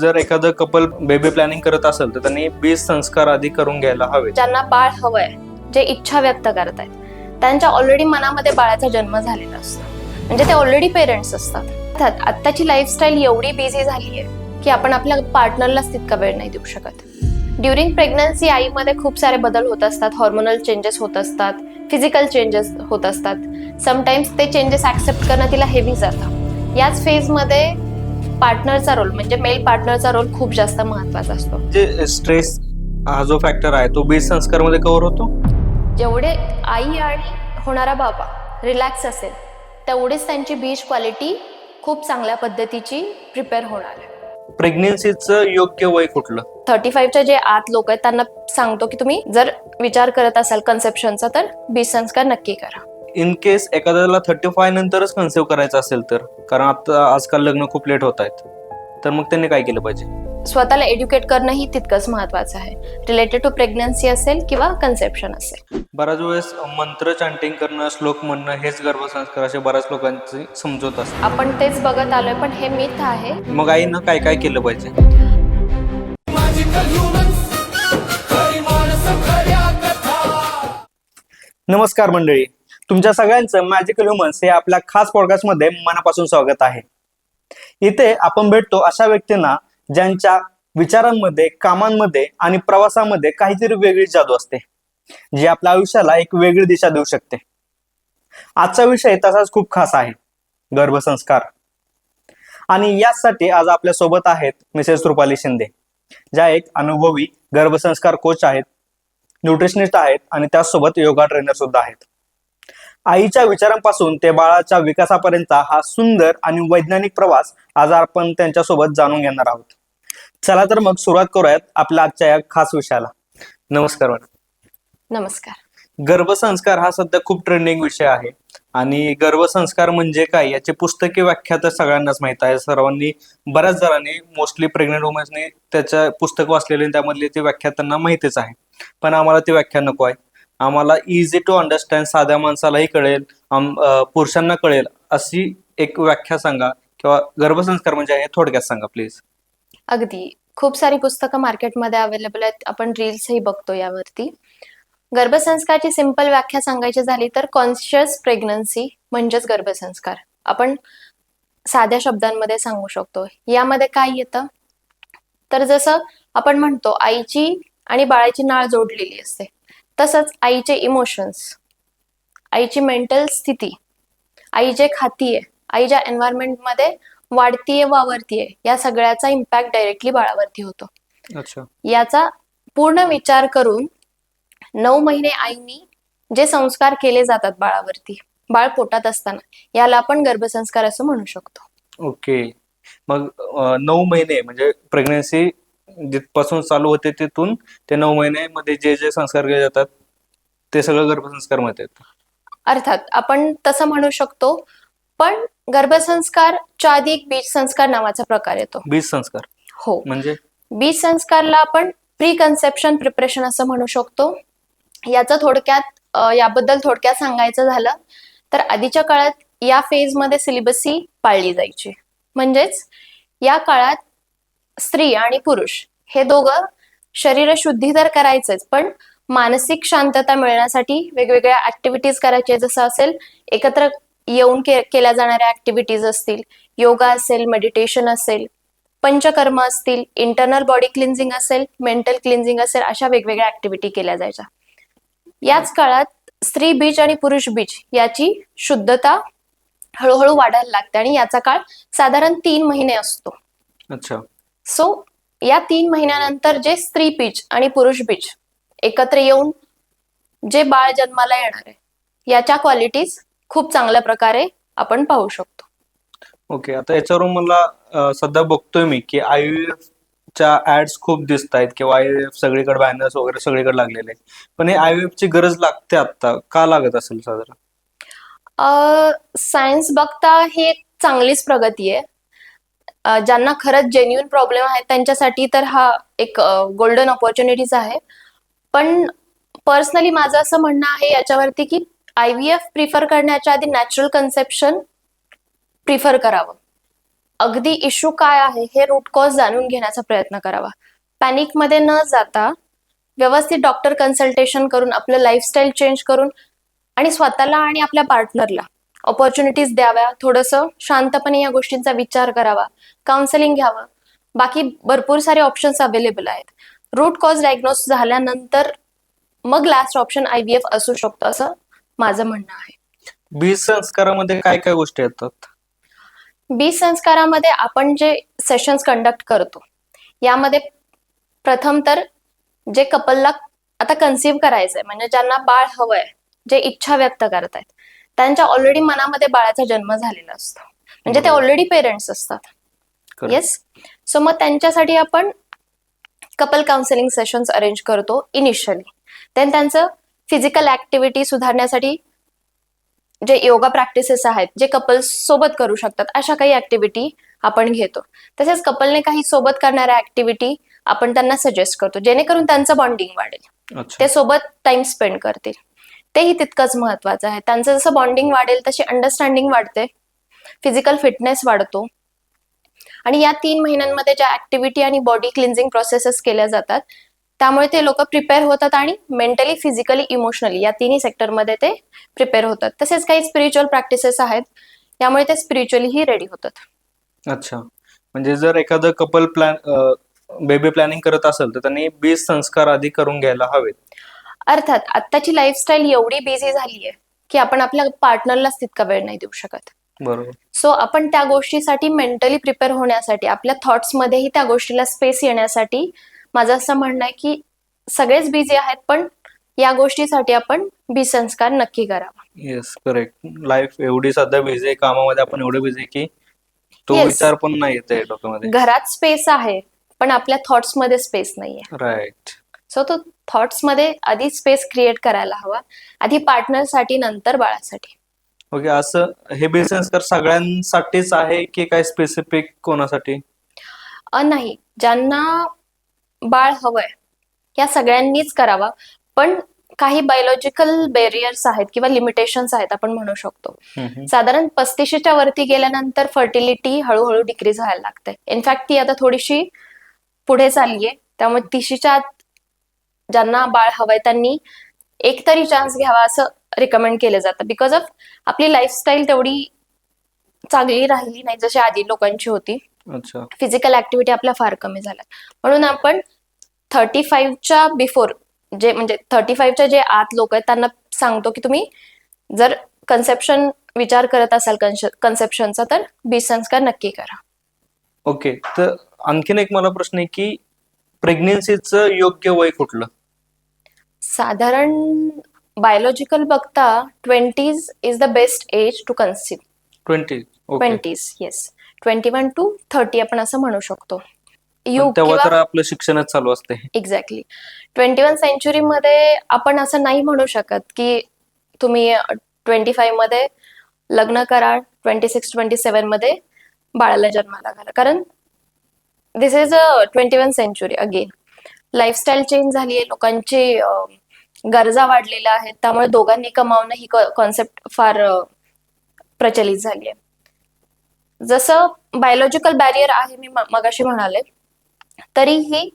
जर एखादं couple baby planning करत असेल तर त्यांनी बीज संस्कार आधी करून घ्यायला हवे. ज्यांना बाळ हवंय, जे इच्छा व्यक्त करत आहेत, त्यांच्या ऑलरेडी मनामध्ये बाळाचा जन्म झालेला असतो, म्हणजे ते ऑलरेडी पेरेंट्स असतात. आत्ताची लाईफस्टाईल एवढी बिझी झाली आहे की आपण आपल्या पार्टनरलाच तितका वेळ नाही देऊ शकत. ड्युरिंग प्रेग्नन्सी आईमध्ये खूप सारे बदल होत असतात, हॉर्मोनल चेंजेस होत असतात, फिजिकल चेंजेस होत असतात. समटाइम्स ते चेंजेस ऍक्सेप्ट करणं तिला हेवी जातं. याच फेजमध्ये पार्टनरचा रोल म्हणजे मेल पार्टनरचा रोल खूप जास्त महत्वाचा असतो. जे स्ट्रेस हा जो फॅक्टर आहे तो बीज संस्कार मध्ये कव्हर होतो. जेवढे आई आणि होणारा बाबा रिलॅक्स असेल तेवढीच त्यांची बीज क्वालिटी खूप चांगल्या पद्धतीची प्रिपेअर होणार आहे. प्रेग्नेन्सीचं योग्य वय कुठलं? 35च्या जे आत लोक आहेत त्यांना सांगतो की तुम्ही जर विचार करत असाल कन्सेप्शनचा तर बीज संस्कार नक्की करा. इन केस एखाद्याला 35 नंतरच कन्सेव्ह करायचं असेल तर, कारण आता आजकाल लग्न खूप लेट होत आहेत, तर मग त्यांनी काय केलं पाहिजे? स्वतःला एज्युकेट करणंही तितकंच महत्वाचं आहे, रिलेटेड टू प्रेग्नन्सी असेल किंवा कन्सेप्शन असेल. बऱ्याच वेळेस मंत्र चॅन्टिंग करणं, श्लोक म्हणणं हेच गर्भसंस्कार असे बऱ्याच लोकांची समजूत असते. आपण तेच बघत आलोय, पण हे मिथ आहे. मग आईनं काय काय केलं पाहिजे? नमस्कार मंडळी, तुमच्या सगळ्यांचं मॅजिकल ह्युमन्स हे आपल्या खास पॉडकास्टमध्ये मनापासून स्वागत आहे. इथे आपण भेटतो अशा व्यक्तींना ज्यांच्या विचारांमध्ये, कामांमध्ये आणि प्रवासामध्ये काहीतरी वेगळी जादू असते, जी आपल्या आयुष्याला एक वेगळी दिशा देऊ शकते. आजचा विषय तसाच खूप खास आहे, गर्भसंस्कार. आणि यासाठी आज आपल्या सोबत आहेत मिसेस रुपाली शिंदे, ज्या एक अनुभवी गर्भसंस्कार कोच आहेत, न्यूट्रिशनिस्ट आहेत आणि त्याचसोबत योगा ट्रेनर सुद्धा आहेत. आईच्या विचारांपासून ते बाळाच्या विकासापर्यंतचा हा सुंदर आणि वैज्ञानिक प्रवास आज आपण त्यांच्यासोबत जाणून घेणार आहोत. चला तर मग सुरुवात करूयात आपल्या आजच्या या खास विषयाला. नमस्कार मॅडम. नमस्कार. गर्भसंस्कार हा सध्या खूप ट्रेंडिंग विषय आहे आणि गर्भसंस्कार म्हणजे काय याची पुस्तकी व्याख्या तर सगळ्यांनाच माहित आहे. सर्वांनी, बऱ्याच जणांनी, मोस्टली प्रेग्नेंट वुमन्सनी त्याच्या पुस्तक वाचलेले, त्यामधली ती व्याख्या त्यांना माहितीच आहे. पण आम्हाला ती व्याख्या नको आहे. आम्हाला इझी टू अंडरस्टँड, साध्या माणसालाही कळेल, पुरुषांना कळेल अशी एक व्याख्या सांगा, किंवा गर्भसंस्कार म्हणजे हे थोडक्यात सांगा प्लीज. अगदी खूप सारी पुस्तकं मार्केटमध्ये अवेलेबल आहेत, आपण रील्सही बघतो यावरती. गर्भसंस्कारची सिंपल व्याख्या सांगायची झाली तर कॉन्शियस प्रेग्नन्सी म्हणजेच गर्भसंस्कार. आपण साध्या शब्दांमध्ये सांगू शकतो. यामध्ये काय येतं तर जसं आपण म्हणतो आईची आणि बाळाची नाळ जोडलेली असते, तसंच आईचे इमोशन्स, आईची मेंटल स्थिती, आई जे खातीये, आई ज्या एन्व्हायरमेंटमध्ये वाढतीये, वावरतीये, या सगळ्याचा इम्पॅक्ट डायरेक्टली बाळावरती होतो. अच्छा. याचा पूर्ण विचार करून 9 महिने आईनी जे संस्कार केले जातात बाळावरती, बाळ पोटात असताना, याला आपण गर्भसंस्कार असं म्हणू शकतो. ओके. मग 9 महिने म्हणजे प्रेग्नन्सी जिथपासून चालू होते तिथून ते 9 महिन्यामध्ये जे जे संस्कार केले जातात ते सगळं गर्भसंस्कार मध्ये येतं. अर्थात आपण तसं म्हणू शकतो, पण गर्भसंस्कारच्या आधी एक बीज संस्कार नावाचा प्रकार येतो. बीज संस्कार हो, म्हणजे? बीज संस्कारला आपण प्री कन्सेप्शन प्रिपरेशन असं म्हणू शकतो. याचं याबद्दल थोडक्यात सांगायचं झालं तर आधीच्या काळात या फेजमध्ये सिलिबसी पाळली जायची. म्हणजेच या काळात स्त्री आणि पुरुष हे दोघं शरीर शुद्धी तर करायचंच, पण मानसिक शांतता मिळण्यासाठी वेगवेगळ्या ऍक्टिव्हिटीज करायचे. जसं असेल एकत्र येऊन केल्या जाणाऱ्या ऍक्टिव्हिटीज असतील, योगा असेल, मेडिटेशन असेल, पंचकर्म असतील, इंटरनल बॉडी क्लिन्झिंग असेल, मेंटल क्लिन्झिंग असेल, अशा वेगवेगळ्या ऍक्टिव्हिटी केल्या जायच्या. याच काळात स्त्री बीज आणि पुरुष बीज याची शुद्धता हळूहळू वाढायला लागते आणि याचा काळ साधारण 3 महिने असतो. अच्छा. सो या 3 महिन्यानंतर जे स्त्री बीज आणि पुरुष बीज एकत्र येऊन जे बाळ जन्माला येणार आहे, याच्या क्वालिटीज खूप चांगल्या प्रकारे आपण पाहू शकतो. ओके. आता याच्यावरून मला सध्या बघतोय मी की IVF च्या ऍड्स खूप दिसत आहेत, किंवा IVF सगळीकडे बॅनर्स वगैरे सगळीकडे लागलेले आहेत. पण हे IVF ची गरज लागते आता, का लागत असेल साधारण? सायन्स बघता ही एक चांगलीच प्रगती आहे. ज्यांना खरंच जेन्युइन प्रॉब्लेम आहेत त्यांच्यासाठी तर हा एक गोल्डन ऑपॉर्च्युनिटीज आहे. पण पर्सनली माझं असं म्हणणं आहे याच्यावरती की IVF प्रिफर करण्याच्या आधी नॅचरल कन्सेप्शन प्रिफर करावं. अगदी इश्यू काय आहे हे रूट कॉज जाणून घेण्याचा प्रयत्न करावा. पॅनिकमध्ये न जाता व्यवस्थित डॉक्टर कन्सल्टेशन करून आपलं लाईफस्टाईल चेंज करून आणि स्वतःला आणि आपल्या पार्टनरला ऑपॉर्च्युनिटीज द्याव्या. थोडंसं शांतपणे या गोष्टींचा विचार करावा, काउन्सिलिंग घ्यावं. बाकी भरपूर सारे ऑप्शन्स अवेलेबल आहेत. रूट कॉज डायग्नोस झाल्यानंतर मग लास्ट ऑप्शन IVF असू शकतं असं माझं म्हणणं आहे. बीज संस्कारामध्ये काय काय गोष्टी येतात? बीज संस्कारामध्ये आपण जे सेशन्स कंडक्ट करतो यामध्ये प्रथम तर जे कपलला आता कन्सिव्ह करायचंय म्हणजे ज्यांना बाळ हवंय, जे इच्छा व्यक्त करतायत, त्यांच्या ऑलरेडी मनामध्ये बाळाचा जन्म झालेला असतो, म्हणजे ते बरोबर. ऑलरेडी पेरेंट्स असतात. Correct. येस. सो मग त्यांच्यासाठी आपण कपल काउन्सिलिंग सेशन्स अरेंज करतो इनिशियली. देन त्यांचं फिजिकल ऍक्टिव्हिटी सुधारण्यासाठी जे योगा प्रॅक्टिसेस आहेत जे कपल्स सोबत करू शकतात अशा काही ऍक्टिव्हिटी आपण घेतो. तसेच कपलने काही सोबत करणाऱ्या ऍक्टिव्हिटी आपण त्यांना सजेस्ट करतो जेणेकरून त्यांचं बॉन्डिंग वाढेल, अच्छा. ते सोबत टाइम स्पेंड करतील. तेही तितकंच महत्वाचं आहे. त्यांचं जसं बॉन्डिंग वाढेल तशी अंडरस्टँडिंग वाढते, फिजिकल फिटनेस वाढतो. आणि या 3 महिन्यांमध्ये ज्या ऍक्टिव्हिटी आणि बॉडी क्लिन्झिंग प्रोसेसेस केल्या जातात त्यामुळे ते लोक प्रिपेअर होतात आणि मेंटली, फिजिकली, इमोशनली या तिन्ही सेक्टरमध्ये ते प्रिपेअर होतात. तसेच काही स्पिरिच्युअल प्रॅक्टिसेस आहेत त्यामुळे ते स्पिरिच्युअलीही रेडी होतात. अच्छा. म्हणजे जर एखादं कपल बेबी प्लॅनिंग करत असेल तर त्यांनी बीज संस्कार आधी करून घ्यायला हवेत. अर्थात आत्ताची लाईफस्टाईल एवढी बिझी झाली आहे की आपण आपल्या पार्टनरलाच तितका वेळ नाही देऊ शकत. बरोबर. सो आपण त्या गोष्टीसाठी मेंटली प्रिपेअर होण्यासाठी, आपल्या थॉट्समध्येही त्या गोष्टीला स्पेस येण्यासाठी माझं असं म्हणणं आहे की सगळेच बिझी आहेत पण या गोष्टीसाठी आपण बीज संस्कार नक्की करावा. Yes, correct. लाईफ एवढी सध्या बिझी आहे, कामामध्ये आपण एवढे बिझी की तो Yes. विचार पण नाही येत आहे डोक्यामध्ये. घरात स्पेस आहे पण आपल्या थॉट्समध्ये स्पेस नाहीये. राईट. सो तो थॉट्समध्ये आधी स्पेस क्रिएट करायला हवा, आधी पार्टनरसाठी नंतर बाळासाठी. ओके. असं हे बीज संस्कार सगळ्यांसाठीच आहे की काय स्पेसिफिक कोणासाठी? नाही, ज्यांना बाळ हवंय या सगळ्यांनीच करावा. पण काही बायोलॉजिकल बॅरियर्स आहेत किंवा लिमिटेशन्स आहेत आपण म्हणू शकतो. साधारण 35च्या वरती गेल्यानंतर फर्टिलिटी हळूहळू डिक्रीज व्हायला लागते. इनफॅक्ट ती आता थोडीशी पुढे चाललीये. त्यामुळे 30च्या आत ज्यांना बाळ हवंय त्यांनी एक तरी चान्स घ्यावा असं रिकमेंड केलं जातं. बिकॉज ऑफ आपली लाईफस्टाईल तेवढी चांगली राहिली नाही जशी आधी लोकांची होती. अच्छा. फिजिकल ऍक्टिव्हिटी आपल्या फार कमी झाल्या. म्हणून आपण 35च्या बिफोर जे म्हणजे 35च्या जे आत लोक आहेत त्यांना सांगतो की तुम्ही जर कन्सेप्शन विचार करत असाल कन्सेप्शनचा तर बीज संस्कार नक्की करा. ओके. तर आणखीन एक मला प्रश्न आहे की प्रेग्नेन्सीचं योग्य वय कुठलं? साधारण बायोलॉजिकल बघता 20s is the best age to conceive. 20. Okay. 20s, yes. 21 to 30 आपण असं म्हणू शकतो. पण तेव्हा तर आपलं शिक्षणच चालू असते. एक्झॅक्टली. 21 सेंचुरीमध्ये आपण असं नाही म्हणू शकत की तुम्ही 25 मध्ये लग्न करा, 26-27 मध्ये बाळाला जन्माला घाला. कारण this is a 21 century again. Lifestyle change झाली आहे, लोकांची गरजा वाढलेल्या आहेत, त्यामुळे दोघांनी कमावणं ही कॉन्सेप्ट फार प्रचलित झाली आहे. जसं बायोलॉजिकल बॅरियर आहे मी मगाशी म्हणाले, तरीही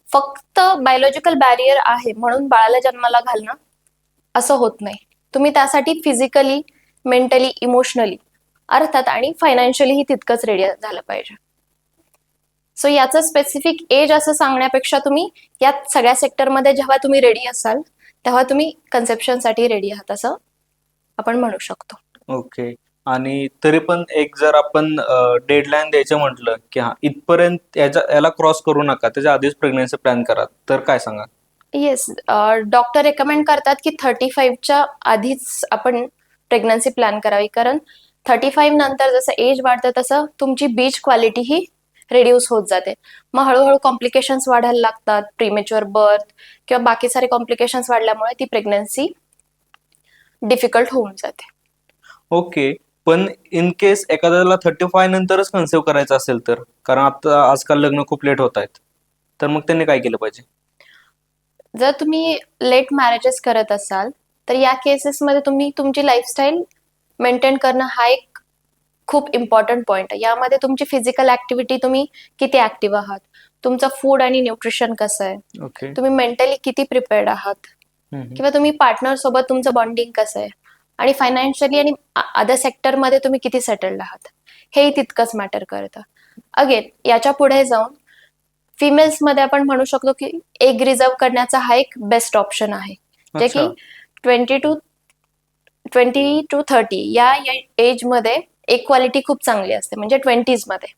फक्त बायोलॉजिकल बॅरियर आहे म्हणून बाळाला जन्माला घालणं असं होत नाही. तुम्ही त्यासाठी फिजिकली, मेंटली, इमोशनली अर्थात आणि फायनान्शियली तितकंच रेडी झालं पाहिजे. सो याचं स्पेसिफिक एज असं सांगण्यापेक्षा तुम्ही या सगळ्या सेक्टरमध्ये जेव्हा तुम्ही रेडी असाल तेव्हा तुम्ही कन्सेप्शनसाठी रेडी आहात असं आपण म्हणू शकतो. ओके. आणि तरी पण एक जर आपण डेडलाईन द्यायचं म्हटलं की हा इथपर्यंत याला क्रॉस करू नका, त्याच्या आधीच प्रेग्नन्सी प्लॅन करा, तर काय सांगा? येस, डॉक्टर रेकमेंड करतात की 35च्या आधीच आपण प्रेग्नन्सी प्लॅन करावी. कारण 35 नंतर जसं एज वाढतं तसं तुमची बीज क्वालिटी ही रिड्यूस होत जाते. मग हळूहळू कॉम्प्लिकेशन्स वाढायला लागतात, प्रीमेच्युअर बर्थ किंवा बाकी सारे कॉम्प्लिकेशन्स वाढल्यामुळे ती प्रेग्नन्सी डिफिकल्ट होऊन जाते. ओके. पण इन केस एखाद्याला 35 नंतरच कन्सिव्ह करायचं असेल तर, कारण आता आजकाल लग्न खूप लेट होत आहेत, तर मग त्यांनी काय केलं पाहिजे? जर तुम्ही लेट मॅरेजेस करत असाल तर या केसेसमध्ये तुम्ही तुमची लाईफस्टाईल मेंटेन करणं हा एक खूप इम्पॉर्टंट पॉइंट आहे. यामध्ये तुमची फिजिकल ऍक्टिव्हिटी, तुम्ही किती ऍक्टिव्ह आहात, तुमचं फूड आणि न्यूट्रिशन कसं आहे, ओके. तुम्ही मेंटली किती प्रिपेअर्ड आहात, किंवा तुम्ही पार्टनर सोबत तुमचं बॉन्डिंग कसं आहे, आणि फायनान्शियली आणि अदर सेक्टरमध्ये तुम्ही किती सेटल्ड आहात, हेही तितकंच मॅटर करतं. अगेन याच्या पुढे जाऊन फिमेल्समध्ये आपण म्हणू शकतो की एग रिझर्व करण्याचा हा एक बेस्ट ऑप्शन आहे, जे की 20 to 30 या एजमध्ये एक क्वालिटी खूप चांगली असते, म्हणजे 20s मध्ये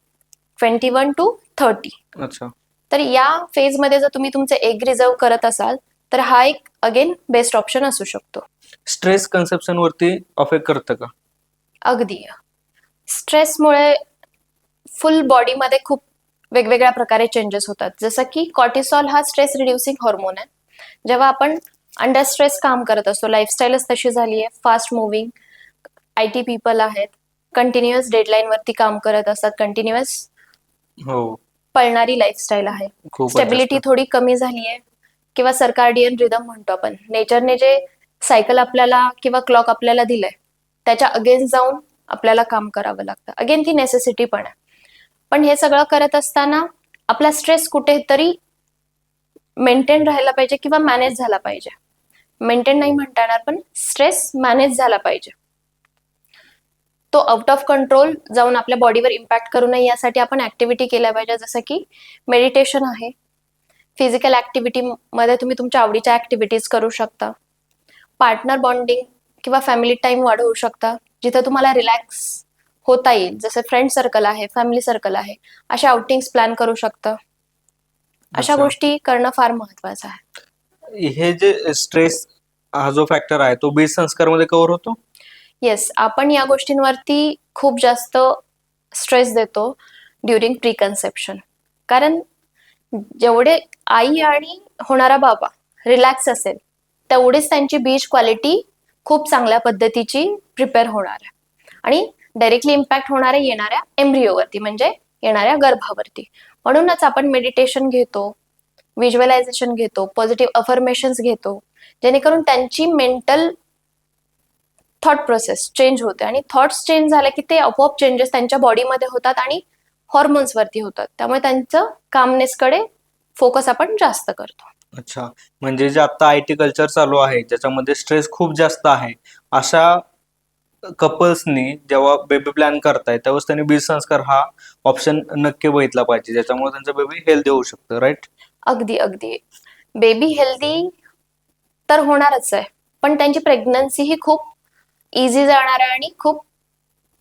21 to 30. अच्छा. तर या फेजमध्ये जर तुम्ही तुमचे एग रिझर्व करत असाल तर हा एक अगेन बेस्ट ऑप्शन असू शकतो. स्ट्रेस कन्सेप्शन वरती अफेक्ट करतं का? अगदी स्ट्रेसमुळे फुल बॉडीमध्ये खूप वेगवेगळ्या प्रकारे चेंजेस होतात. जसं की कॉर्टिसॉल हा स्ट्रेस रिड्युसिंग हॉर्मोन आहे. जेव्हा आपण अंडर स्ट्रेस काम करत असतो, लाईफस्टाईलच तशी झाली आहे, फास्ट मुव्हिंग IT पीपल आहेत, कंटिन्युअस डेडलाईन वरती काम करत असतात, कंटिन्युअस हो, पळणारी लाईफस्टाईल आहे, खूपच स्टेबिलिटी जास्त. थोडी कमी झाली आहे, किंवा सर्कार्डियन रिदम म्हणतो आपण, नेचरने जे सायकल आपल्याला किंवा क्लॉक आपल्याला दिलंय त्याच्या अगेन्स्ट जाऊन आपल्याला काम करावं लागतं. अगेन ती नेसेसिटी पण आहे. पण हे सगळं करत असताना आपला स्ट्रेस कुठेतरी मेंटेन राहायला पाहिजे किंवा मॅनेज झाला पाहिजे. मेंटेन नाही म्हणता येणार, पण स्ट्रेस मॅनेज झाला पाहिजे. तो आउट ऑफ कंट्रोल जाऊन आपल्या बॉडीवर इम्पॅक्ट करू नये यासाठी आपण ऍक्टिव्हिटी केल्या पाहिजे, जसं की मेडिटेशन आहे. फिजिकल ऍक्टिव्हिटी मध्ये तुम्ही तुमच्या आवडीच्या ऍक्टिव्हिटीज करू शकता. पार्टनर बॉन्डिंग किंवा फॅमिली टाइम वाढवू शकता, जिथे तुम्हाला रिलॅक्स होता येईल, जसं फ्रेंड सर्कल आहे, फॅमिली सर्कल आहे, अशा आउटिंग्स प्लॅन करू शकता. अशा अच्छा. गोष्टी करणं फार महत्वाचं आहे. हे जे स्ट्रेस हा जो फॅक्टर आहे तो बीज संस्कार मध्ये कव्हर होतो? येस, आपण या गोष्टींवरती खूप जास्त स्ट्रेस देतो ड्युरिंग प्री कन्सेप्शन. कारण जेवढे आई आणि होणारा बाबा रिलॅक्स असेल तेवढीच त्यांची बीज क्वालिटी खूप चांगल्या पद्धतीची प्रिपेअर होणार आहे, आणि डायरेक्टली इम्पॅक्ट होणार आहे येणाऱ्या एम्ब्रिओवरती, म्हणजे येणाऱ्या गर्भावरती. म्हणूनच आपण मेडिटेशन घेतो, व्हिज्युअलायझेशन घेतो, पॉझिटिव्ह अफर्मेशन्स घेतो, जेणेकरून त्यांची मेंटल थॉट प्रोसेस चेंज होते, आणि थॉट्स चेंज झाले की ते आपोआप चेंजेस त्यांच्या बॉडीमध्ये होतात आणि हॉर्मोन्स वरती होतात. त्यामुळे त्यांचं कामनेसकडे फोकस आपण जास्त करतो. अच्छा. म्हणजे जे आता IT कल्चर चालू आहे ज्याच्यामध्ये स्ट्रेस खूप जास्त आहे, अशा कपल्सनी जेव्हा बेबी प्लॅन करताय त्यावेळेस त्यांनी बीज संस्कार हा ऑप्शन नक्की बघितला पाहिजे, ज्याच्यामुळे त्यांचं बेबी हेल्दी होऊ शकतं, राईट? अगदी अगदी बेबी हेल्दी तर होणारच आहे, पण त्यांची प्रेग्नन्सी ही खूप इझी जाणार आहे, आणि खूप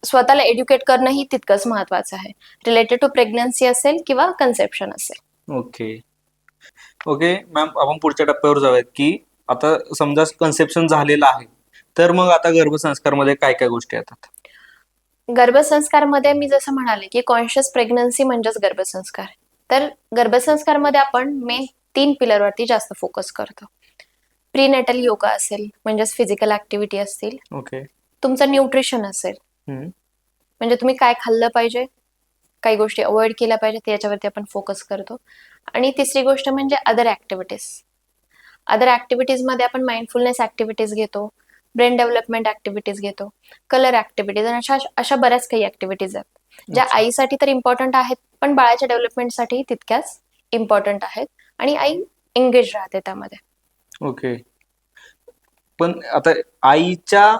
स्वतःला एज्युकेट करणंही तितकंच महत्वाचं आहे, रिलेटेड टू प्रेग्नन्सी असेल किंवा कन्सेप्शन असेल. ओके. ओके मॅम, आपण पुढच्या टप्प्यावर जाऊयात की आता समजा कन्सेप्शन झालेलं आहे, तर मग आता गर्भसंस्कारमध्ये काय काय गोष्टी येतात? गर्भसंस्कारमध्ये मी जसं म्हणाले की कॉन्शियस प्रेग्नन्सी म्हणजेच गर्भसंस्कार. तर गर्भसंस्कारमध्ये आपण मेन 3 पिलरवरती जास्त फोकस करतो. प्रीनेटल योगा असेल, म्हणजेच फिजिकल ऍक्टिव्हिटी असतील, ओके. तुमचं न्यूट्रिशन असेल, म्हणजे तुम्ही काय खाल्लं पाहिजे, काही गोष्टी अवॉइड केल्या पाहिजे, याच्यावरती आपण फोकस करतो. आणि तिसरी गोष्ट म्हणजे अदर ऍक्टिव्हिटीज. अदर ऍक्टिव्हिटीज मध्ये आपण माइंडफुलनेस ऍक्टिव्हिटीज घेतो, ब्रेन डेव्हलपमेंट ऍक्टिव्हिटीज घेतो, कलर ऍक्टिव्हिटीज, आणि अशा बऱ्याच काही ऍक्टिव्हिटीज आहेत ज्या अच्छा. आईसाठी तर इम्पॉर्टंट आहेत, पण बाळाच्या डेव्हलपमेंटसाठी तितक्याच इम्पॉर्टंट आहेत, आणि आई एंगेज राहते त्यामध्ये. ओके. पण आता आईच्या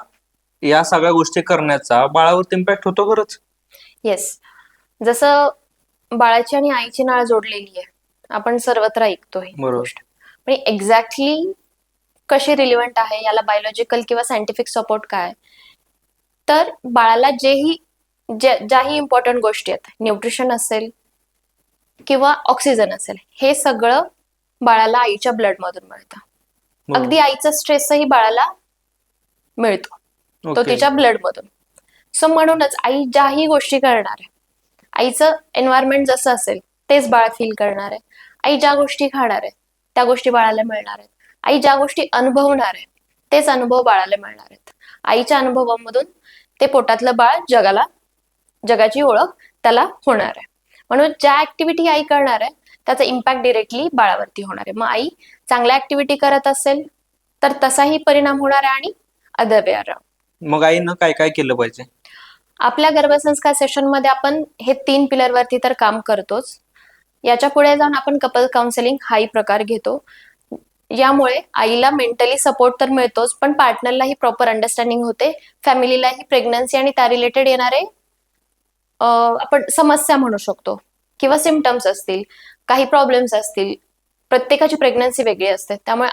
या सगळ्या गोष्टी करण्याचा बाळावरती इम्पॅक्ट होतो खरंच? येस, जसं बाळाची आणि आईची नाळ जोडलेली आहे, आपण सर्वत्र ऐकतो ही बरोबर. गोष्ट, पण एक्झॅक्टली कशी रिलिव्हंट आहे, याला बायोलॉजिकल किंवा सायंटिफिक सपोर्ट काय, तर बाळाला ज्याही इम्पॉर्टंट गोष्टी आहेत, न्यूट्रिशन असेल किंवा ऑक्सिजन असेल, हे सगळं बाळाला आईच्या ब्लड मधून मिळतं. अगदी आईचा स्ट्रेसही बाळाला मिळतो, तो ओके. तिच्या ब्लड मधून. सो म्हणूनच आई ज्याही गोष्टी करणार आहे, आईचं एन्व्हायरमेंट जसं असेल तेच बाळ फील करणार आहे. आई ज्या गोष्टी खाणार आहे त्या गोष्टी बाळाला मिळणार आहेत. आई ज्या गोष्टी अनुभवणार आहे तेच अनुभव बाळाला मिळणार आहेत. आईच्या अनुभवामधून ते पोटातलं बाळ जगाची ओळख त्याला होणार आहे. म्हणून ज्या ऍक्टिव्हिटी आई करणार आहे त्याचा इम्पॅक्ट डिरेक्टली बाळावरती होणार आहे. मग आई चांगल्या ऍक्टिव्हिटी करत असेल तर तसाही परिणाम होणार आहे, आणि अदर वे अराउंड. मग आईनं काय काय केलं पाहिजे? आपल्या गर्भसंस्कार सेशनमध्ये आपण हे 3 पिलरवरती तर काम करतोच. याच्या पुढे जाऊन आपण कपल काउन्सिलिंग हाही प्रकार घेतो. यामुळे आईला मेंटली सपोर्ट तर मिळतोच, पण पार्टनरलाही प्रॉपर अंडरस्टँडिंग होते, फॅमिलीलाही प्रेग्नन्सी आणि त्या रिलेटेड येणारे आपण समस्या म्हणू शकतो किंवा सिम्पटम्स असतील, काही प्रॉब्लेम्स असतील. प्रत्येकाची प्रेग्नन्सी वेगळी असते, त्यामुळे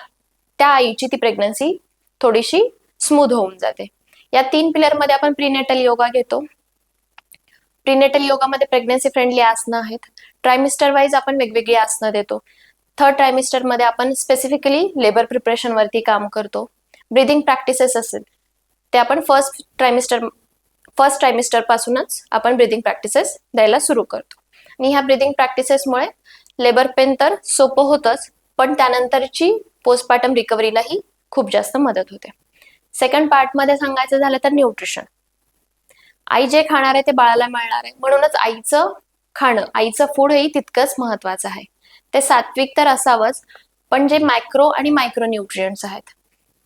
त्या आईची ती प्रेग्नन्सी थोडीशी स्मूथ होऊन जाते. या 3 पिलरमध्ये आपण प्रीनेटल योगा घेतो. प्रीनेटल योगामध्ये प्रेग्नन्सी फ्रेंडली आसनं आहेत. ट्रायमिस्टर वाईज आपण वेगवेगळी आसनं देतो. थर्ड ट्रायमिस्टर मध्ये आपण स्पेसिफिकली लेबर प्रिपरेशन वरती काम करतो. ब्रिदिंग प्रॅक्टिसेस असेल ते आपण फर्स्ट ट्रायमिस्टर पासूनच आपण ब्रिदिंग प्रॅक्टिसेस द्यायला सुरू करतो. आणि ह्या ब्रिदिंग प्रॅक्टिसेसमुळे लेबर पेन तर सोपं होतच, पण त्यानंतरची पोस्टपार्टम रिकव्हरीलाही खूप जास्त मदत होते. सेकंड पार्टमध्ये सांगायचं झालं तर न्यूट्रिशन. आई जे खाणार आहे ते बाळाला मिळणार आहे, म्हणूनच आईचं खाणं, आईचं फूड हेही तितकंच महत्वाचं आहे. ते सात्विक तर असावंच, पण जे मायक्रो आणि मायक्रो न्यूट्रिएंट्स आहेत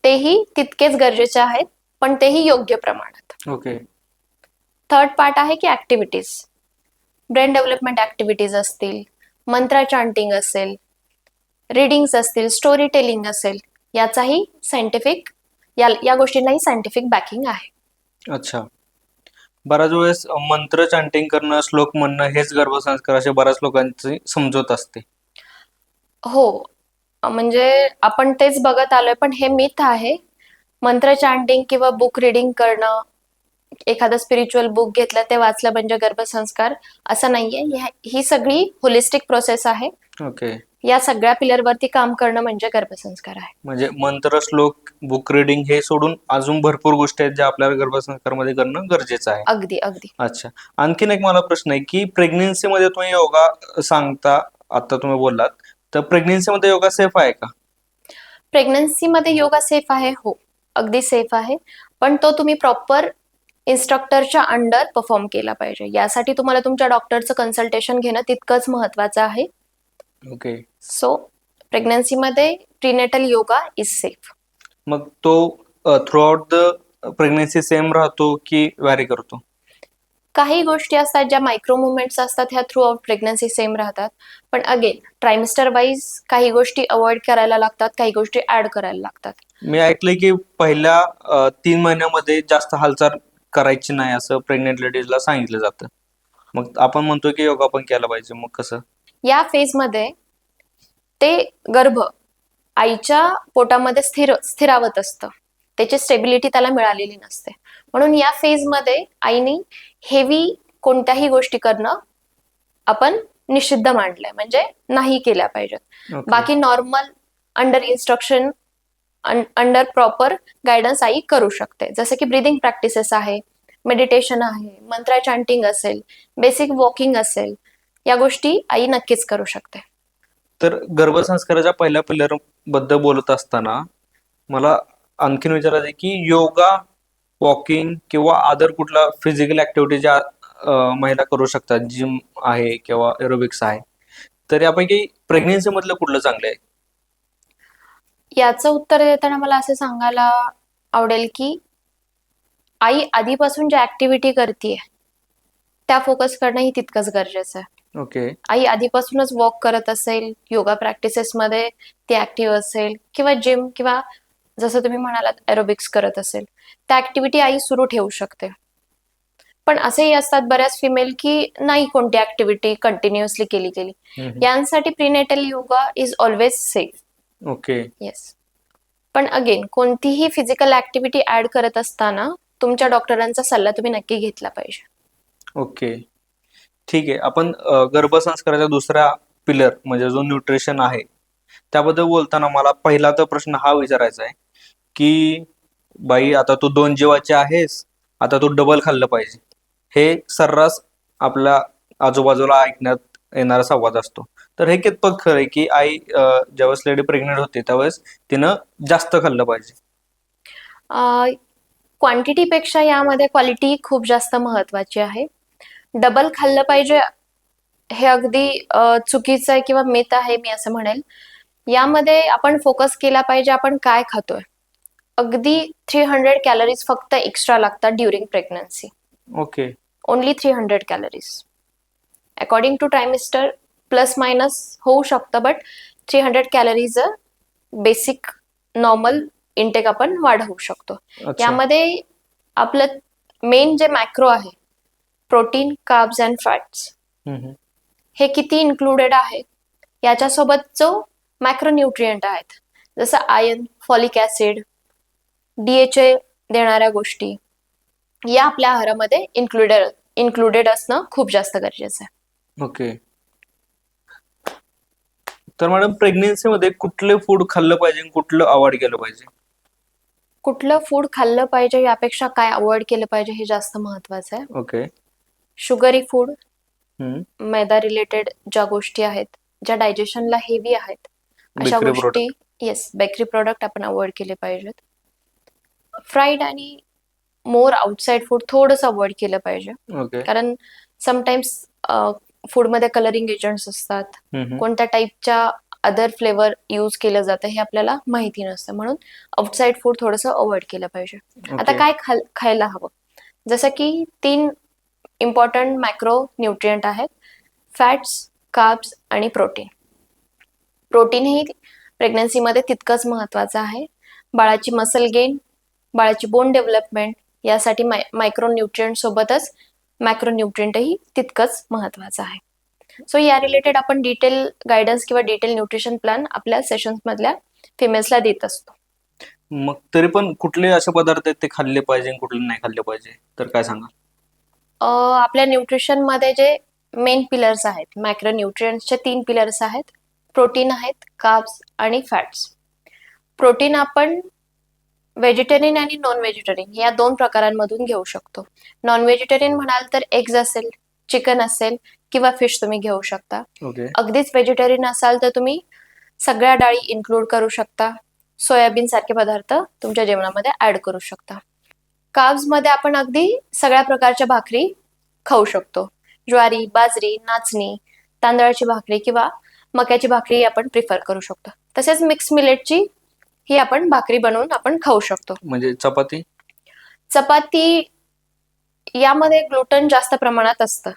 तेही तितकेच गरजेचे आहेत, पण तेही योग्य प्रमाणात. ओके. थर्ड पार्ट आहे की ऍक्टिव्हिटीज. ब्रेन डेव्हलपमेंट ऍक्टिव्हिटीज असतील, मंत्रा चांटिंग असेल, रीडिंग्स असतील, स्टोरी टेलिंग असेल, याचाही सायंटिफिक या गोष्टींनाही सायंटिफिक बॅकिंग आहे. अच्छा. बऱ्याच वेळेस मंत्र चांटिंग करणं, श्लोक म्हणणं हेच गर्भसंस्कार असे बऱ्याच लोकांची समजूत असते. हो, म्हणजे आपण तेच बघत आलोय, पण हे मिथ आहे. मंत्र चांटिंग किंवा बुक रिडिंग करणं, एखादं स्पिरिच्युअल बुक घेतलं ते वाचलं म्हणजे गर्भसंस्कार, असं नाहीये. ही सगळी होलिस्टिक प्रोसेस आहे. ओके. या सगळ्या पिलरवरती काम करणं म्हणजे गर्भसंस्कार आहे. म्हणजे मंत्र, श्लोक, बुक रिडिंग हे सोडून अजून भरपूर गोष्टी आहेत ज्या आपल्याला गर्भसंस्कारमध्ये करणं गरजेचं आहे. अगदी अगदी. अच्छा. आणखीन एक मला प्रश्न आहे की प्रेग्नेन्सी मध्ये तुम्ही योगा सांगता, आता तुम्ही बोललात, तर प्रेग्नेन्सी मध्ये योगा सेफ आहे का? प्रेग्नन्सीमध्ये योगा सेफ आहे, हो, अगदी सेफ आहे, पण तो तुम्ही प्रॉपर इन्स्ट्रक्टरच्या अंडर परफॉर्म केला पाहिजे. यासाठी तुम्हाला तुमच्या डॉक्टरचं कन्सल्टेशन घेणं तितकंच महत्वाचं आहे. ओके. सो प्रेग्नन्सीमध्ये प्रीनेटल योगा इज सेफ. मग तो throughout the pregnancy same राहतो की व्हॅरी करतो? काही गोष्टी असतात ज्या मायक्रो मुवमेंट्स असतात, ह्या थ्रू आउट प्रेग्नन्सी सेम राहतात, पण अगेन ट्रायमिस्टर वाईज काही गोष्टी अवॉइड करायला लागतात, काही गोष्टी ऍड करायला लागतात. मी ऐकलंय की पहिल्या 3 महिन्यामध्ये जास्त हालचाल करायची नाही असं प्रेग्नेंट लेडीजला सांगितलं जातं. मग आपण म्हणतो की योगा पण केला पाहिजे, मग कसं? या फेजमध्ये ते गर्भ आईच्या पोटामध्ये स्थिरावत असतं, त्याची स्टेबिलिटी त्याला मिळालेली नसते. म्हणून या फेजमध्ये आईने हेवी कोणत्याही गोष्टी करणं आपण निषिद्ध मानलंय, म्हणजे नाही केल्या पाहिजेत. ओके. बाकी normal under instruction, under proper guidance आई करू शकते. जसं की ब्रिदिंग प्रॅक्टिसेस आहे, मेडिटेशन आहे, मंत्रा चांटिंग असेल, बेसिक वॉकिंग असेल, या गोष्टी आई नक्कीच करू शकते. तर गर्भसंस्काराच्या पहिल्या पिलर बद्दल बोलत असताना मला आणखीन विचारायचं आहे की योगा, वॉकिंग किंवा अदर कुठला फिजिकल ऍक्टिव्हिटी ज्या महिला करू शकतात, जिम आहे किंवा एरोबिक्स आहे, तर यापैकी प्रेग्नेन्सी मधलं कुठलं चांगलं आहे? याचं उत्तर देताना मला असं सांगायला आवडेल की आई आधीपासून ज्या ऍक्टिव्हिटी करते त्या फोकस करणं ही तितकंच गरजेचं आहे. ओके. आई आधीपासूनच वॉक करत असेल, योगा प्रॅक्टिसेस मध्ये ती ऍक्टिव्ह असेल, किंवा जिम किंवा जसं तुम्ही म्हणालात एरोबिक्स करत असेल, त्या ऍक्टिव्हिटी आई सुरू ठेवू शकते. पण असेही असतात बऱ्याच फिमेल की नाही कोणती ऍक्टिव्हिटी कंटिन्युअसली केली गेली. यांसाठी prenatal yoga is always safe. Okay. Yes, पण अगेन कोणतीही फिजिकल ऍक्टिव्हिटी ऍड करत असताना तुमच्या डॉक्टरांचा सल्ला तुम्ही नक्की घेतला पाहिजे. ओके, ठीक आहे. आपण गर्भसंस्काराच्या दुसऱ्या पिलर म्हणजे जो न्यूट्रिशन आहे त्याबद्दल बोलताना मला पहिला तर प्रश्न हा विचारायचा आहे की बाई, आता तू 2 जीवाची आहेस, आता तू डबल खाल्लं पाहिजे. हे सर्रास आपल्या आजूबाजूला ऐकण्यात येणारा संवाद असतो. तर हे कितपत खरं आहे की आई ज्यावेळेस लेडी प्रेग्नेंट होते त्यावेळेस तिनं जास्त खाल्लं पाहिजे? क्वांटिटीपेक्षा यामध्ये क्वालिटी खूप जास्त महत्वाची आहे. डबल खाल्लं पाहिजे हे अगदी चुकीचं आहे किंवा मिथ आहे, मी असं म्हणेल. यामध्ये आपण फोकस केला पाहिजे आपण काय खातोय. अगदी 300 कॅलरीज फक्त एक्स्ट्रा लागतात during pregnancy. Okay. Only 300 calories. According to trimester plus minus होऊ शकतं, but 300 calories basic normal intake आपण वाढवू शकतो. अच्छा. यामध्ये आपलं मेन जे मॅक्रो आहे, प्रोटीन, कार्ब्स अँड फॅट्स, हम्म. हे किती इन्क्लुडेड आहे, याच्यासोबत जो मॅक्रोन्यूट्रिएंट आहेत, जसं आयर्न, फॉलिक ऍसिड, DHA देणाऱ्या गोष्टी, या आपल्या आहारामध्ये इन्क्लुडेड असणं खूप जास्त गरजेचं आहे. ओके. तर मॅडम, प्रेग्नेन्सीमध्ये कुठले फूड खाल्लं पाहिजे आणि कुठलं अवॉइड केलं पाहिजे? कुठलं फूड खाल्लं पाहिजे यापेक्षा काय अवॉइड केलं पाहिजे हे जास्त महत्वाचं आहे. ओके. शुगरी फूड, हम्म. मैदा रिलेटेड ज्या गोष्टी आहेत, ज्या डायजेशनला हेवी आहेत, अशा बेकरी गोष्टी, प्रोडक्ट. येस, बेकरी प्रोडक्ट आपण अवॉइड केले पाहिजेत. फ्राईड आणि मोर आउटसाइड फूड थोडंसं अवॉइड केलं पाहिजे, ओके. कारण समटाइम्स फूडमध्ये कलरिंग एजंट्स असतात, हम्म. कोणत्या टाईपच्या अदर फ्लेवर यूज केलं जातं हे आपल्याला माहिती नसतं, म्हणून आउटसाइड फूड थोडंसं अवॉइड केलं पाहिजे. आता ओके. काय खायला हवं, जसं की 3 इम्पॉर्टंट मॅक्रो न्यूट्रिएंट आहेत, फॅट्स, कार्ब्स आणि प्रोटीन. प्रोटीन हे प्रेग्नन्सीमध्ये तितकंच महत्वाचं आहे. बाळाची मसल गेन, बाळाची बोन डेव्हलपमेंट यासाठी मायक्रोन्यूट्रिएंट सोबतच मॅक्रोन्यूट्रिएंटही तितकंच महत्वाचं आहे. सो या रिलेटेड आपण डिटेल गायडन्स किंवा डिटेल न्यूट्रिशन प्लॅन आपल्या सेशन्स मधल्या फिमेल्सला देत असतो. मग तरी पण कुठले असे पदार्थ आहेत ते खाल्ले पाहिजे आणि कुठले नाही खाल्ले पाहिजे, तर काय सांगा? आपल्या न्यूट्रिशन मध्ये जे मेन पिलर्स आहेत, मॅक्रोन्यूट्रिएंट्सचे 3 पिलर्स आहेत, प्रोटीन आहेत, कार्ब्स आणि फॅट्स. प्रोटीन आपण व्हेजिटेरियन आणि नॉन व्हेजिटेरियन या 2 प्रकारांमधून घेऊ शकतो. नॉन व्हेजिटेरियन म्हणाल तर एग्ज असेल, चिकन असेल किंवा फिश तुम्ही घेऊ शकता. ओके. अगदीच व्हेजिटेरियन असाल तर तुम्ही सगळ्या डाळी इन्क्लूड करू शकता, सोयाबीन सारखे पदार्थ तुमच्या जेवणामध्ये ऍड करू शकता. कार्ब्स मध्ये आपण अगदी सगळ्या प्रकारच्या भाकरी खाऊ शकतो, ज्वारी, बाजरी, नाचणी, तांदळाची भाकरी किंवा मक्याची भाकरी आपण प्रिफर करू शकतो. तसेच मिक्स मिलेटची ही आपण भाकरी बनवून आपण खाऊ शकतो. म्हणजे चपाती? चपाती यामध्ये ग्लुटन जास्त प्रमाणात असतं,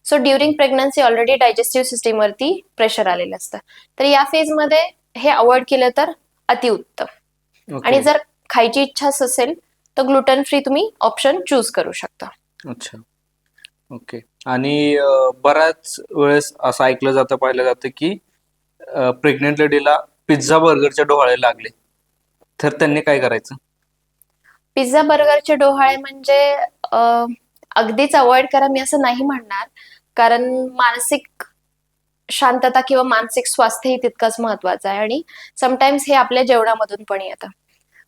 so during pregnancy already digestive सिस्टीमवरती प्रेशर आलेलं असतं, तर या फेजमध्ये हे अवॉइड केलं तर अतिउत्तम. आणि ओके. जर खायची इच्छा असेल तर ग्लुटन फ्री तुम्ही ऑप्शन चूज करू शकता. अच्छा. ओके. आणि बऱ्याच वेळेस असं ऐकलं जातं, पाहिलं जातं की प्रेग्नेंट लेडीला पिझ्झा बर्गरचे डोहाळे लागले, तर त्यांनी काय करायचं? पिझ्झा बर्गरचे डोहाळे म्हणजे अगदीच अवॉइड करा मी असं नाही म्हणणार, कारण मानसिक शांतता किंवा मानसिक स्वास्थ्य ही तितकंच महत्वाचं आहे, आणि समटाइम्स हे आपल्या जेवणामधून पण येतं.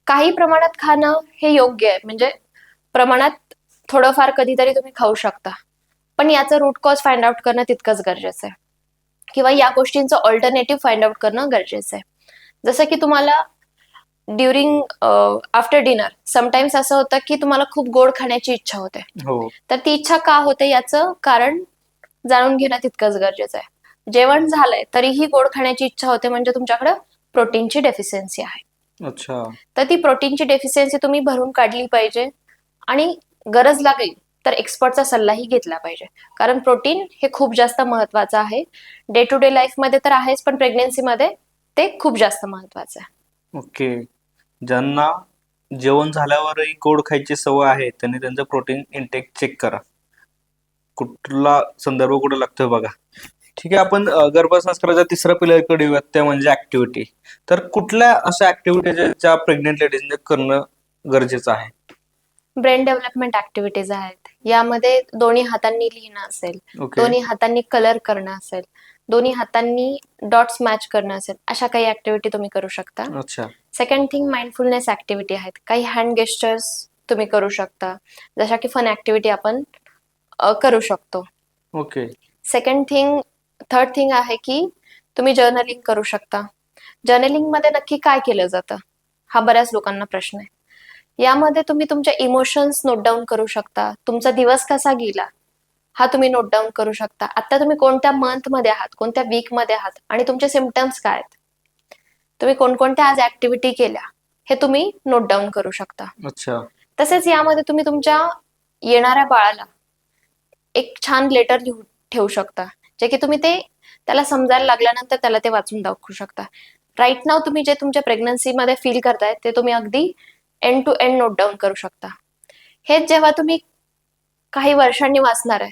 काही प्रमाणात खाणं हे योग्य आहे, म्हणजे प्रमाणात थोडंफार कधीतरी तुम्ही खाऊ शकता, पण याचं रूट कॉज फाइंड आउट करणं तितकंच गरजेचं आहे, किंवा या गोष्टींचं ऑल्टरनेटिव्ह फाइंड आउट करणं गरजेचं आहे. जसं की तुम्हाला ड्युरिंग आफ्टर डिनर समटाइम्स असं होतं की तुम्हाला खूप गोड खाण्याची इच्छा होते, हो. तर ती इच्छा का होते याचं कारण जाणून घेणं तितकंच गरजेचं आहे. जेवण झालंय तरीही गोड खाण्याची इच्छा होते, म्हणजे तुमच्याकडे प्रोटीनची डेफिशियन्सी आहे. अच्छा. तर ती प्रोटीनची डेफिशियन्सी तुम्ही भरून काढली पाहिजे, आणि गरज लागेल तर एक्सपर्टचा सल्लाही घेतला पाहिजे, कारण प्रोटीन हे खूप जास्त महत्वाचं आहे. डे टू डे लाईफमध्ये तर आहेच, पण प्रेग्नेन्सीमध्ये ते खूप जास्त महत्वाचं आहे. ओके. ज्यांना जेवण झाल्यावरही गोड खायची सवय आहे त्यांनी त्यांचं प्रोटीन इंटेक चेक करा. कुठला संदर्भ कुठे लागतोय बघा. ठीक आहे, आपण गर्भसंस्काराच्या तिसऱ्या पिलरकडे येऊयात, त्या म्हणजे ऍक्टिव्हिटी. तर कुठल्या अशा ऍक्टिव्हिटी ज्या प्रेग्नेंट लेडीजने करणं गरजेचं आहे? ब्रेन डेव्हलपमेंट ऍक्टिव्हिटीज आहेत, यामध्ये दोन्ही हातांनी लिहिणं असेल, ओके. दोन्ही हातांनी कलर करणं असेल, दोन्ही हातांनी डॉट्स मॅच करणं असेल, अशा काही ऍक्टिव्हिटी तुम्ही करू शकता. अच्छा. सेकंड थिंग माइंडफुलनेस ऍक्टिव्हिटी आहेत, काही हँड गेस्चर्स तुम्ही करू शकता, जशा की फन ऍक्टिव्हिटी आपण करू शकतो. ओके. थर्ड थिंग आहे की तुम्ही जर्नलिंग करू शकता. जर्नलिंग मध्ये नक्की काय केलं जातं हा बऱ्याच लोकांना प्रश्न आहे. यामध्ये तुम्ही तुमच्या इमोशन्स नोट डाऊन करू शकता, तुमचा दिवस कसा गेला हा तुम्ही नोट डाऊन करू शकता, आता तुम्ही कोणत्या मंथ मध्ये आहात, कोणत्या वीक मध्ये आहात, आणि तुमचे सिम्पटम्स काय आहेत, तुम्ही कोणकोणत्या आज ऍक्टिव्हिटी केल्या हे तुम्ही नोट डाऊन करू शकता. अच्छा. तसेच यामध्ये तुम्ही तुमच्या येणाऱ्या बाळाला एक छान लेटर लिहून ठेवू शकता, जे की तुम्ही ते त्याला समजायला लागल्यानंतर त्याला ते वाचून दाखवू शकता. राईट नाव तुम्ही जे तुमच्या प्रेग्नन्सीमध्ये फील करताय ते तुम्ही अगदी end to end note down करू शकता. हेच जेव्हा तुम्ही काही वर्षांनी वाचणार आहे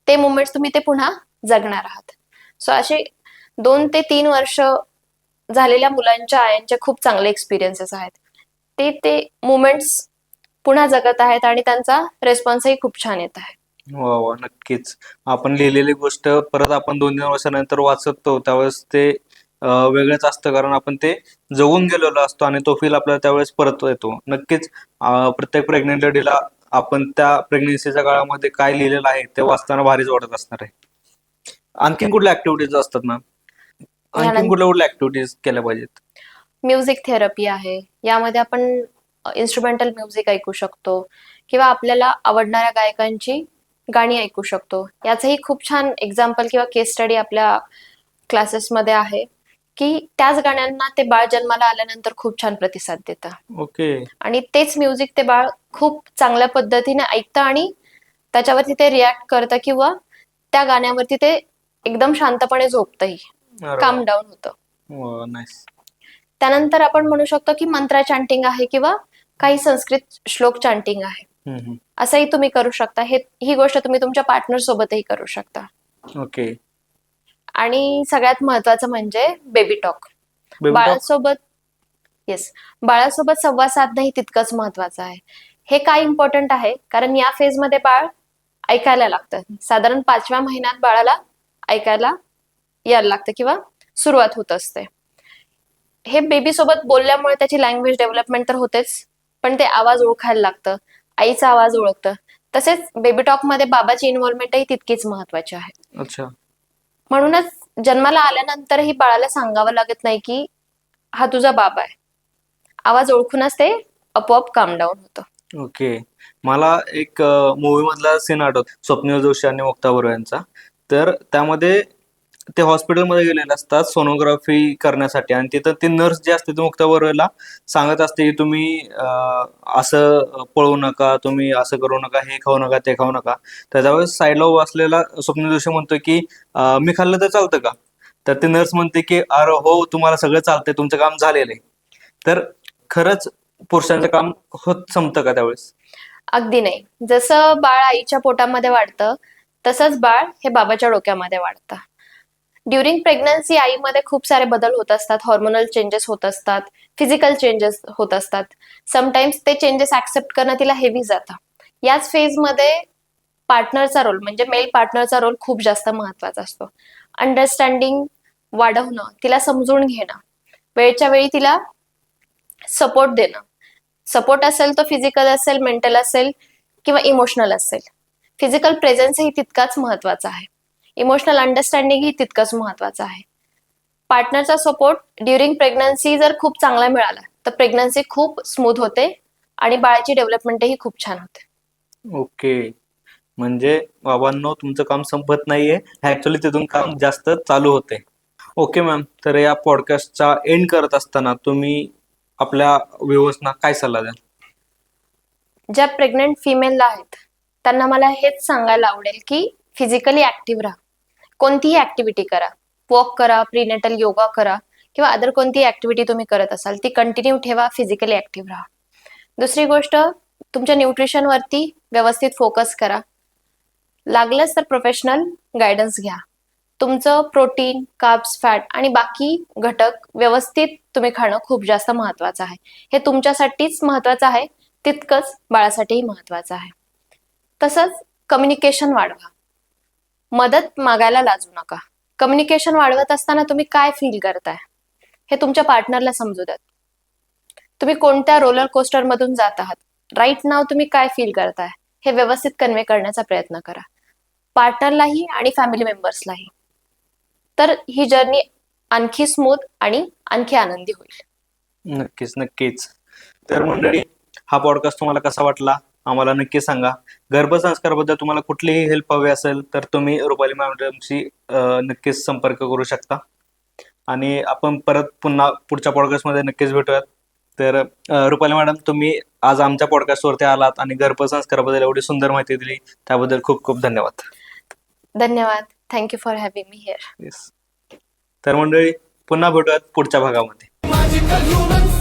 ते मुमेंट्स तुम्ही ते पुन्हा जगणार आहात. सो असे 2 ते 3 वर्ष झालेल्या मुलांच्या आयांचे खूप चांगले एक्सपिरियन्सेस आहेत. ते ते मुमेंट्स पुन्हा जगत आहेत आणि त्यांचा रिस्पॉन्सही खूप छान येत आहे. वा वा, नक्कीच. आपण लिहिलेली गोष्ट परत आपण 2-3 वर्षानंतर वाचतो त्यावेळेस ते वेगळंच असतं, कारण आपण ते जगून गेलेलो असतो आणि तो फील आपल्याला त्यावेळेस परत येतो. नक्कीच प्रत्येक प्रेग्नंट लेडीला आपण त्या प्रेग्नन्सीच्या काळामध्ये काय लिहिलेलं आहे ते वाचताना भारीच वाटत असणार आहे. आणखीन कुठल्या ऍक्टिव्हिटीज असतात ना? आणखीन यानंतर कुठल्या कुठल्या ऍक्टिव्हिटीज केल्या पाहिजेत? म्युझिक थेरपी आहे. यामध्ये आपण इन्स्ट्रुमेंटल म्युझिक ऐकू शकतो किंवा आपल्याला आवडणाऱ्या गायकांची गाणी ऐकू शकतो. याचंही खूप छान एक्झाम्पल किंवा केस स्टडी आपल्या क्लासेसमध्ये आहे, की त्याच गाण्यांना ते बाळ जन्माला आल्यानंतर खूप छान प्रतिसाद देतं ओके. आणि तेच म्युझिक ते बाळ खूप चांगल्या पद्धतीने ऐकतं आणि त्याच्यावरती ते रिॲक्ट करतं किंवा त्या गाण्यावरती ते एकदम शांतपणे झोपतंही, अरे काम डाऊन होतं. वा, नाईस. त्यानंतर आपण म्हणू शकतो की मंत्रा चॅन्टिंग आहे किंवा काही संस्कृत श्लोक चॅन्टिंग आहे. असंही तुम्ही करू शकता. ही गोष्ट तुम्ही तुमच्या पार्टनर सोबतही करू शकता. ओके. आणि सगळ्यात महत्वाचं म्हणजे बेबी टॉक. Baby talk. बाळासोबत बाळासोबत संवाद साधणंही तितकंच महत्वाचं आहे. हे काय इम्पॉर्टंट आहे, कारण या फेजमध्ये बाळ ऐकायला लागतं. साधारण 5व्या महिन्यात बाळाला ऐकायला यायला लागतं किंवा सुरुवात होत असते. हे बेबी सोबत बोलल्यामुळे त्याची लँग्वेज डेव्हलपमेंट तर होतेच, पण ते आवाज ओळखायला लागतं, आईचा आवाज ओळखतं. तसेच बेबी टॉक मध्ये बाबाची इन्व्हॉल्वमेंटही तितकीच महत्वाची आहे. अच्छा. म्हणूनच जन्माला आल्यानंतरही बाळाला सांगावं लागत नाही की हा तुझा बाबा आहे. आवाज ओळखूनच ते आपोआप काम डाऊन होतं. ओके. मला एक मूवी मधला सीन आठवतो, स्वप्नील जोशी आणि मुक्ता बर्वे यांचा. तर त्यामध्ये ते हॉस्पिटलमध्ये गेलेले असतात सोनोग्राफी करण्यासाठी आणि तिथं ती नर्स जी असते ती मुक्ता बर्वेला सांगत असते की तुम्ही असं पळू नका, तुम्ही असं करू नका, हे खाऊ नका, ते खाऊ नका. तर त्यावेळेस साईडला उभा असलेला स्वप्नील जोशी म्हणतो की मी खाल्लं तर चालतं का? तर ती नर्स म्हणते की अरे हो, तुम्हाला सगळं चालतंय, तुमचं काम झालेलं आहे. तर खरंच पुरुषांचं काम होत संपतं का त्यावेळेस? अगदी नाही. जसं बाळ आईच्या पोटामध्ये वाढतं तसंच बाळ हे बाबाच्या डोक्यामध्ये वाढतं. ड्युरिंग प्रेग्नन्सी आईमध्ये खूप सारे बदल होत असतात, हॉर्मोनल चेंजेस होत असतात, फिजिकल चेंजेस होत असतात. समटाइम्स ते चेंजेस ऍक्सेप्ट करणं तिला हेवी जातं. याच फेजमध्ये पार्टनरचा रोल म्हणजे मेल पार्टनरचा रोल खूप जास्त महत्वाचा असतो. अंडरस्टँडिंग वाढवणं, तिला समजून घेणं, वेळच्या वेळी तिला सपोर्ट देणं. सपोर्ट असेल तो फिजिकल असेल, मेंटल असेल किंवा इमोशनल असेल. फिजिकल प्रेझेन्सही तितकाच महत्वाचा आहे. इमोशनल अंडरस्टँडिंग ही तितकंच महत्वाचं आहे. पार्टनरचा सपोर्ट ड्युरिंग प्रेग्नन्सी जर खूप चांगला मिळाला तर प्रेग्नन्सी खूप स्मूथ होते आणि बाळाची डेव्हलपमेंटही खूप छान होते. ओके. म्हणजे बाबांनो, तुमचं काम संपत नाहीये, ऍक्च्युअली तिथून काम जास्त चालू होते. ओके मॅम, तर या पॉडकास्टचा एंड करत असताना तुम्ही आपल्या व्ह्युअर्सना काय सल्ला द्याल? ज्या प्रेग्नंट फिमेलला आहेत त्यांना मला हेच सांगायला आवडेल की फिजिकली ऍक्टिव्ह राहा. कोणतीही ऍक्टिव्हिटी करा, वॉक करा, प्रीनेटल योगा करा किंवा अदर कोणतीही ऍक्टिव्हिटी तुम्ही करत असाल ती कंटिन्यू ठेवा, फिजिकली ऍक्टिव्ह राहा. दुसरी गोष्ट, तुमच्या न्यूट्रिशनवरती व्यवस्थित फोकस करा. लागलंच तर प्रोफेशनल गायडन्स घ्या. तुमचं प्रोटीन, कार्ब्स, फॅट आणि बाकी घटक व्यवस्थित तुम्ही खाणं खूप जास्त महत्वाचं आहे. हे तुमच्यासाठीच महत्वाचं आहे, तितकंच बाळासाठीही महत्वाचं आहे. तसंच कम्युनिकेशन वाढवा. मदत मागायला लाजू नका. कम्युनिकेशन वाढवत असताना तुम्ही काय फील करताय हे तुमच्या पार्टनरला समजू द्या. तुम्ही कोणत्या रोलर कोस्टर मधून जात आहात, राईट नाव तुम्ही काय फील करताय हे व्यवस्थित कन्वे करण्याचा प्रयत्न करा, पार्टनरलाही आणि फॅमिली मेंबर्सलाही. तर ही जर्नी आणखी स्मूथ आणि आणखी आनंदी होईल. नक्कीच, नक्कीच. तर मंडळी, हा पॉडकास्ट तुम्हाला कसा वाटला आम्हाला नक्की सांगा. गर्भसंस्काराबद्दल तुम्हाला कुठलीही हेल्प हवी असेल तर तुम्ही रुपाली मॅडमशी नक्कीच संपर्क करू शकता आणि आपण परत पुन्हा पुढच्या पॉडकास्टमध्ये नक्कीच भेटूयात. तर रुपाली मॅडम, तुम्ही आज आमच्या पॉडकास्टवरती आलात आणि गर्भसंस्काराबद्दल एवढी सुंदर माहिती दिली, त्याबद्दल खूप खूप धन्यवाद. धन्यवाद. Thank you for having me here. Yes. तर मंडळी, पुन्हा भेटूयात पुढच्या भागामध्ये. Magical humans